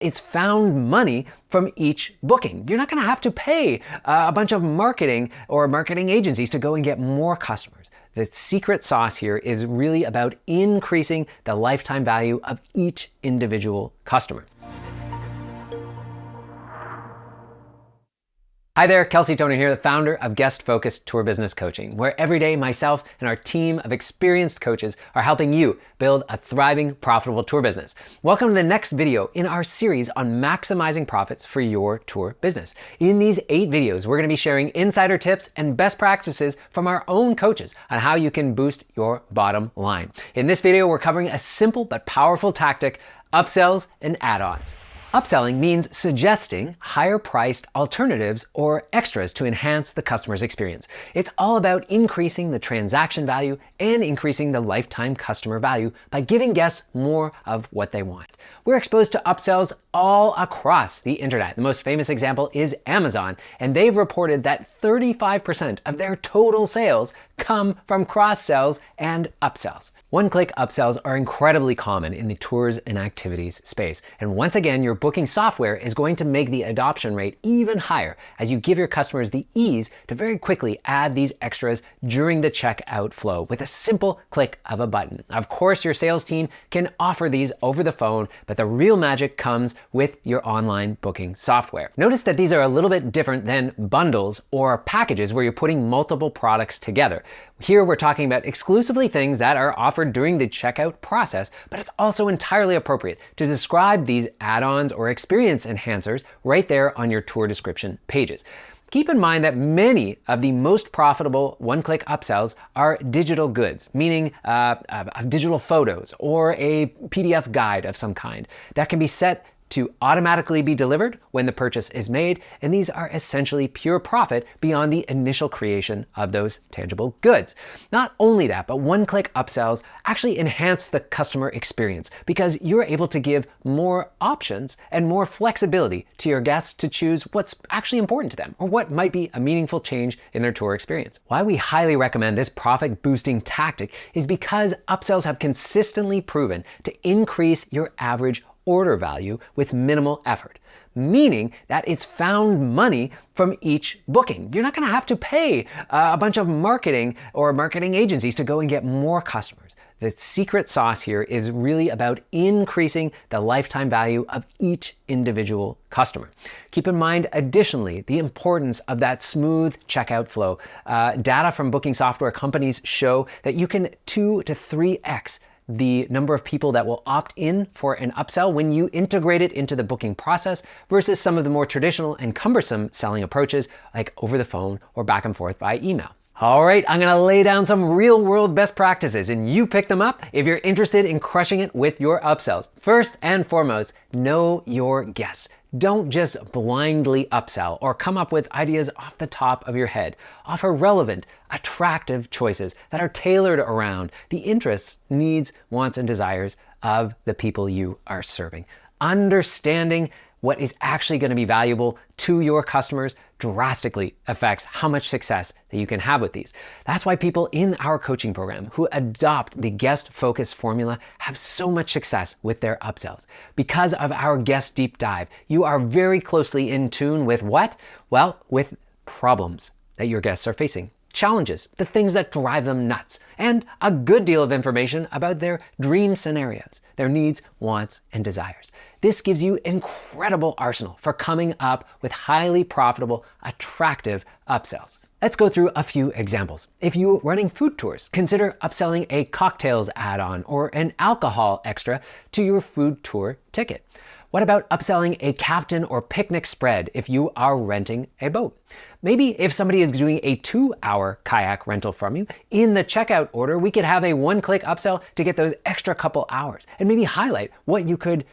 it's found money from each booking. You're not going to have to pay a bunch of marketing or marketing agencies to go and get more customers. The secret sauce here is really about increasing the lifetime value of each individual customer. Hi there, Kelsey Toner here, the founder of Guest Focused Tour Business Coaching, where every day myself and our team of experienced coaches are helping you build a thriving, profitable tour business. Welcome to the next video in our series on maximizing profits for your tour business. In these 8 videos, we're going to be sharing insider tips and best practices from our own coaches on how you can boost your bottom line. In this video, we're covering a simple but powerful tactic, upsells and add-ons. Upselling means suggesting higher priced alternatives or extras to enhance the customer's experience. It's all about increasing the transaction value and increasing the lifetime customer value by giving guests more of what they want. We're exposed to upsells all across the internet. The most famous example is Amazon, and they've reported that 35% of their total sales come from cross-sells and upsells. One-click upsells are incredibly common in the tours and activities space. And once again, your booking software is going to make the adoption rate even higher as you give your customers the ease to very quickly add these extras during the checkout flow with a simple click of a button. Of course, your sales team can offer these over the phone, but the real magic comes with your online booking software. Notice that these are a little bit different than bundles or packages where you're putting multiple products together. Here we're talking about exclusively things that are offered during the checkout process, but it's also entirely appropriate to describe these add-ons or experience enhancers right there on your tour description pages. Keep in mind that many of the most profitable one-click upsells are digital goods, meaning digital photos or a PDF guide of some kind that can be set to automatically be delivered when the purchase is made, and these are essentially pure profit beyond the initial creation of those tangible goods. Not only that, but one-click upsells actually enhance the customer experience because you're able to give more options and more flexibility to your guests to choose what's actually important to them or what might be a meaningful change in their tour experience. Why we highly recommend this profit-boosting tactic is because upsells have consistently proven to increase your average order value with minimal effort, meaning that it's found money from each booking. You're not going to have to pay a bunch of marketing or marketing agencies to go and get more customers. The secret sauce here is really about increasing the lifetime value of each individual customer. Keep in mind, additionally, the importance of that smooth checkout flow. Data from booking software companies show that you can 2 to 3x the number of people that will opt in for an upsell when you integrate it into the booking process versus some of the more traditional and cumbersome selling approaches like over the phone or back and forth by email. All right, I'm gonna lay down some real world best practices and you pick them up if you're interested in crushing it with your upsells. First and foremost, know your guests. Don't just blindly upsell or come up with ideas off the top of your head. Offer relevant, attractive choices that are tailored around the interests, needs, wants, and desires of the people you are serving. Understanding what is actually going to be valuable to your customers drastically affects how much success that you can have with these. That's why people in our coaching program who adopt the guest focus formula have so much success with their upsells. Because of our guest deep dive, you are very closely in tune with what? Well, with problems that your guests are facing. Challenges, the things that drive them nuts, and a good deal of information about their dream scenarios, their needs, wants, and desires. This gives you incredible arsenal for coming up with highly profitable, attractive upsells. Let's go through a few examples. If you're running food tours, consider upselling a cocktails add-on or an alcohol extra to your food tour ticket. What about upselling a captain or picnic spread if you are renting a boat? Maybe if somebody is doing a 2-hour kayak rental from you, in the checkout order, we could have a one-click upsell to get those extra couple hours and maybe highlight what you could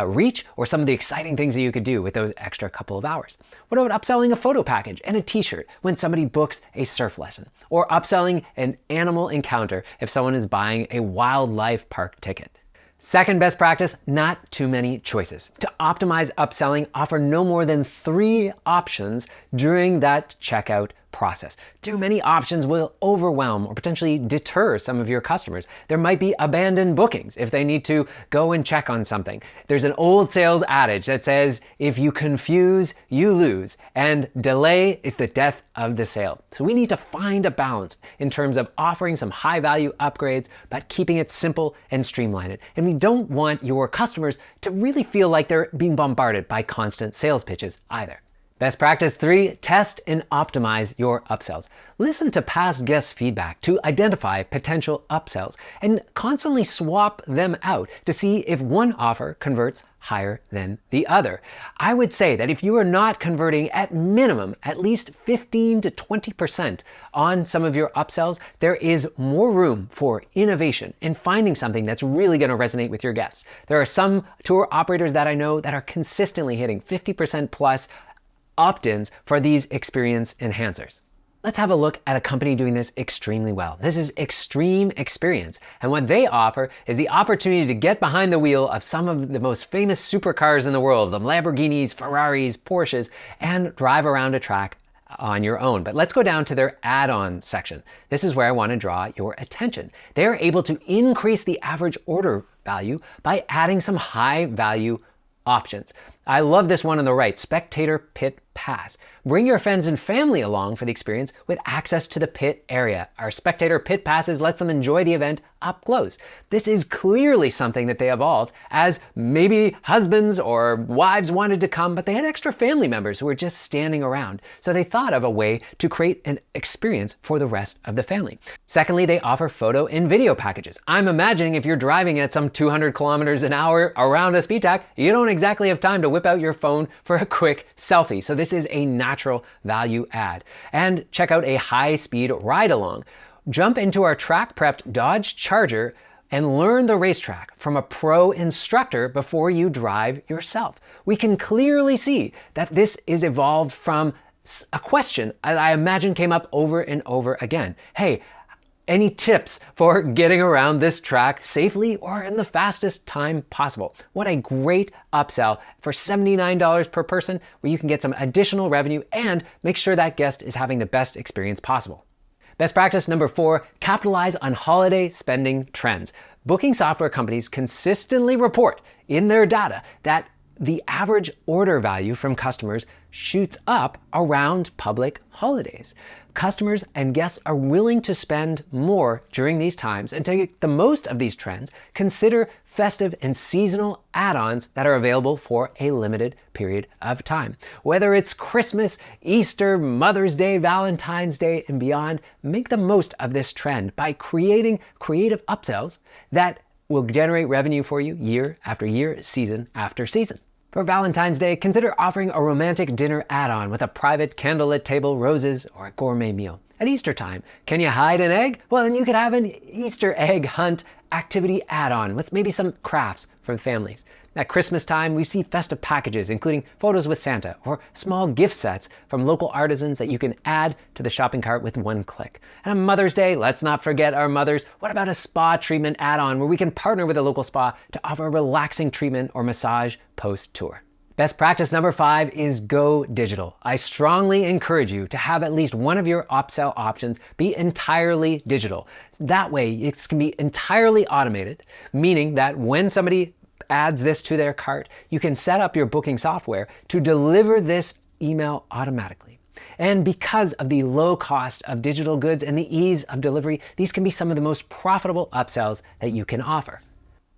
reach or some of the exciting things that you could do with those extra couple of hours. What about upselling a photo package and a t-shirt when somebody books a surf lesson? Or upselling an animal encounter if someone is buying a wildlife park ticket? Second best practice, not too many choices. To optimize upselling, offer no more than 3 options during that checkout process. Too many options will overwhelm or potentially deter some of your customers. There might be abandoned bookings if they need to go and check on something. There's an old sales adage that says, if you confuse, you lose, and delay is the death of the sale. So we need to find a balance in terms of offering some high value upgrades, but keeping it simple and streamlined. And we don't want your customers to really feel like they're being bombarded by constant sales pitches either. Best practice 3, test and optimize your upsells. Listen to past guest feedback to identify potential upsells and constantly swap them out to see if one offer converts higher than the other. I would say that if you are not converting at minimum at least 15 to 20% on some of your upsells, there is more room for innovation and finding something that's really going to resonate with your guests. There are some tour operators that I know that are consistently hitting 50% plus opt-ins for these experience enhancers. Let's have a look at a company doing this extremely well. This is Extreme Experience, and what they offer is the opportunity to get behind the wheel of some of the most famous supercars in the world, the Lamborghinis, Ferraris, Porsches, and drive around a track on your own. But let's go down to their add-on section. This is where I want to draw your attention. They're able to increase the average order value by adding some high value options. I love this one on the right, Spectator Pit Pass. Bring your friends and family along for the experience with access to the pit area. Our Spectator Pit Passes lets them enjoy the event up close. This is clearly something that they evolved as maybe husbands or wives wanted to come, but they had extra family members who were just standing around. So they thought of a way to create an experience for the rest of the family. Secondly, they offer photo and video packages. I'm imagining if you're driving at some 200 kilometers an hour around a speed tag, you don't exactly have time to whip out your phone for a quick selfie. So this is a natural value add. And check out a high-speed ride-along. Jump into our track-prepped Dodge Charger and learn the racetrack from a pro instructor before you drive yourself. We can clearly see that this is evolved from a question that I imagine came up over and over again. Hey, any tips for getting around this track safely or in the fastest time possible? What a great upsell for $79 per person, where you can get some additional revenue and make sure that guest is having the best experience possible. Best practice number 4, capitalize on holiday spending trends. Booking software companies consistently report in their data that the average order value from customers shoots up around public holidays. Customers and guests are willing to spend more during these times, and to get the most of these trends, consider festive and seasonal add-ons that are available for a limited period of time. Whether it's Christmas, Easter, Mother's Day, Valentine's Day, and beyond, make the most of this trend by creating creative upsells that will generate revenue for you year after year, season after season. For Valentine's Day, consider offering a romantic dinner add-on with a private candlelit table, roses, or a gourmet meal. At Easter time, can you hide an egg? Well, then you could have an Easter egg hunt activity add-on with maybe some crafts for the families. At Christmas time, we see festive packages, including photos with Santa or small gift sets from local artisans that you can add to the shopping cart with one click. And on Mother's Day, let's not forget our mothers. What about a spa treatment add-on where we can partner with a local spa to offer a relaxing treatment or massage post-tour? Best practice number 5 is go digital. I strongly encourage you to have at least one of your upsell options be entirely digital. That way it can be entirely automated, meaning that when somebody adds this to their cart, you can set up your booking software to deliver this email automatically. And because of the low cost of digital goods and the ease of delivery, these can be some of the most profitable upsells that you can offer.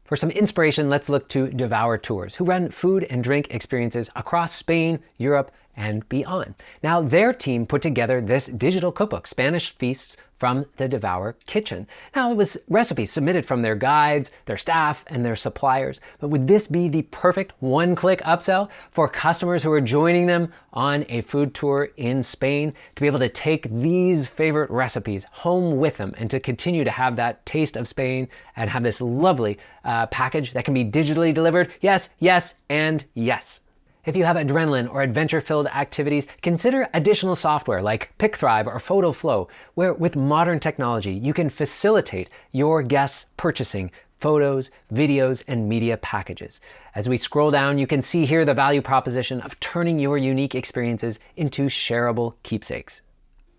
For some inspiration, let's look to Devour Tours, who run food and drink experiences across Spain, Europe, and beyond. Now, their team put together this digital cookbook, Spanish Feasts from the Devour Kitchen. Now, it was recipes submitted from their guides, their staff, and their suppliers. But would this be the perfect one-click upsell for customers who are joining them on a food tour in Spain to be able to take these favorite recipes home with them and to continue to have that taste of Spain and have this lovely package that can be digitally delivered? Yes, yes, and yes. If you have adrenaline or adventure-filled activities, consider additional software like PickThrive or PhotoFlow, where with modern technology, you can facilitate your guests purchasing photos, videos, and media packages. As we scroll down, you can see here the value proposition of turning your unique experiences into shareable keepsakes.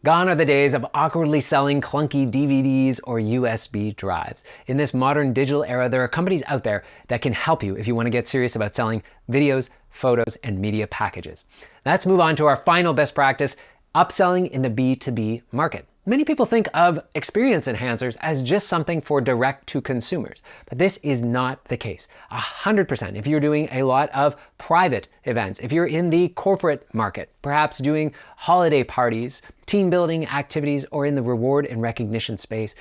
Gone are the days of awkwardly selling clunky DVDs or USB drives. In this modern digital era, there are companies out there that can help you if you want to get serious about selling videos, photos, and media packages. Let's move on to our final best practice, upselling in the B2B market. Many people think of experience enhancers as just something for direct to consumers, but this is not the case. 100% if you're doing a lot of private events, if you're in the corporate market, perhaps doing holiday parties, team building activities, or in the reward and recognition space,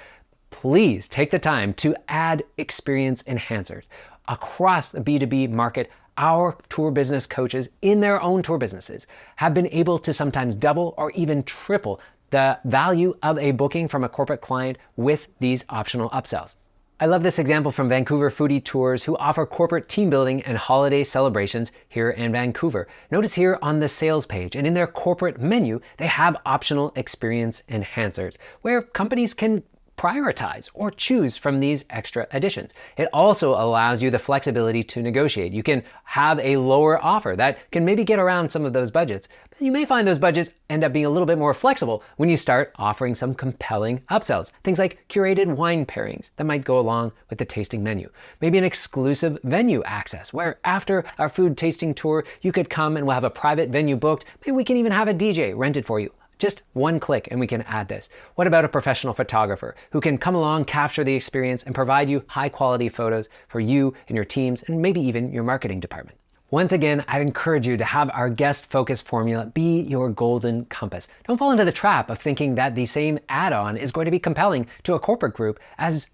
please take the time to add experience enhancers. Across the B2B market, our tour business coaches in their own tour businesses have been able to sometimes double or even triple the value of a booking from a corporate client with these optional upsells. I love this example from Vancouver Foodie Tours, who offer corporate team building and holiday celebrations here in Vancouver. Notice here on the sales page and in their corporate menu, they have optional experience enhancers where companies can prioritize or choose from these extra additions. It also allows you the flexibility to negotiate. You can have a lower offer that can maybe get around some of those budgets. But you may find those budgets end up being a little bit more flexible when you start offering some compelling upsells. Things like curated wine pairings that might go along with the tasting menu. Maybe an exclusive venue access where after our food tasting tour, you could come and we'll have a private venue booked. Maybe we can even have a DJ rented for you. Just one click and we can add this. What about a professional photographer who can come along, capture the experience, and provide you high quality photos for you and your teams and maybe even your marketing department? Once again, I'd encourage you to have our guest focus formula be your golden compass. Don't fall into the trap of thinking that the same add-on is going to be compelling to a corporate group as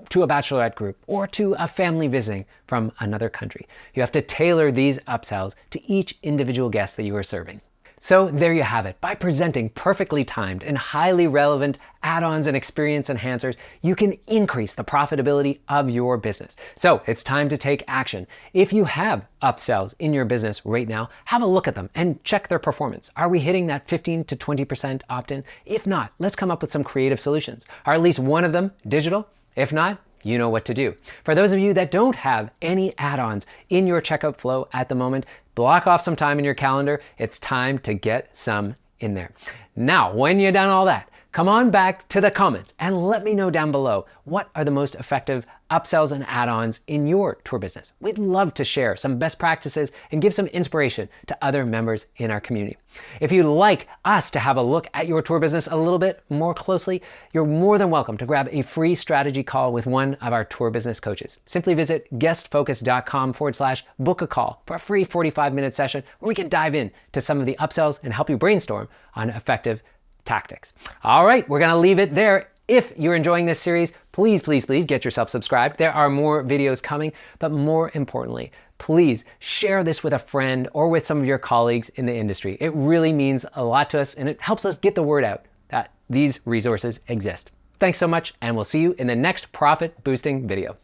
to a bachelorette group or to a family visiting from another country. You have to tailor these upsells to each individual guest that you are serving. So there you have it. By presenting perfectly timed and highly relevant add-ons and experience enhancers, you can increase the profitability of your business. So it's time to take action. If you have upsells in your business right now, have a look at them and check their performance. Are we hitting that 15 to 20% opt-in? If not, let's come up with some creative solutions. Are at least one of them digital? If not, you know what to do. For those of you that don't have any add-ons in your checkout flow at the moment, block off some time in your calendar. It's time to get some in there. Now, when you're done all that, come on back to the comments and let me know down below what are the most effective upsells and add-ons in your tour business. We'd love to share some best practices and give some inspiration to other members in our community. If you'd like us to have a look at your tour business a little bit more closely, you're more than welcome to grab a free strategy call with one of our tour business coaches. Simply visit guestfocus.com/book a call for a free 45-minute session where we can dive in to some of the upsells and help you brainstorm on effective tactics. All right, we're gonna leave it there. If you're enjoying this series, please get yourself subscribed. There are more videos coming, but more importantly, please share this with a friend or with some of your colleagues in the industry. It really means a lot to us and it helps us get the word out that these resources exist. Thanks so much, and we'll see you in the next profit boosting video.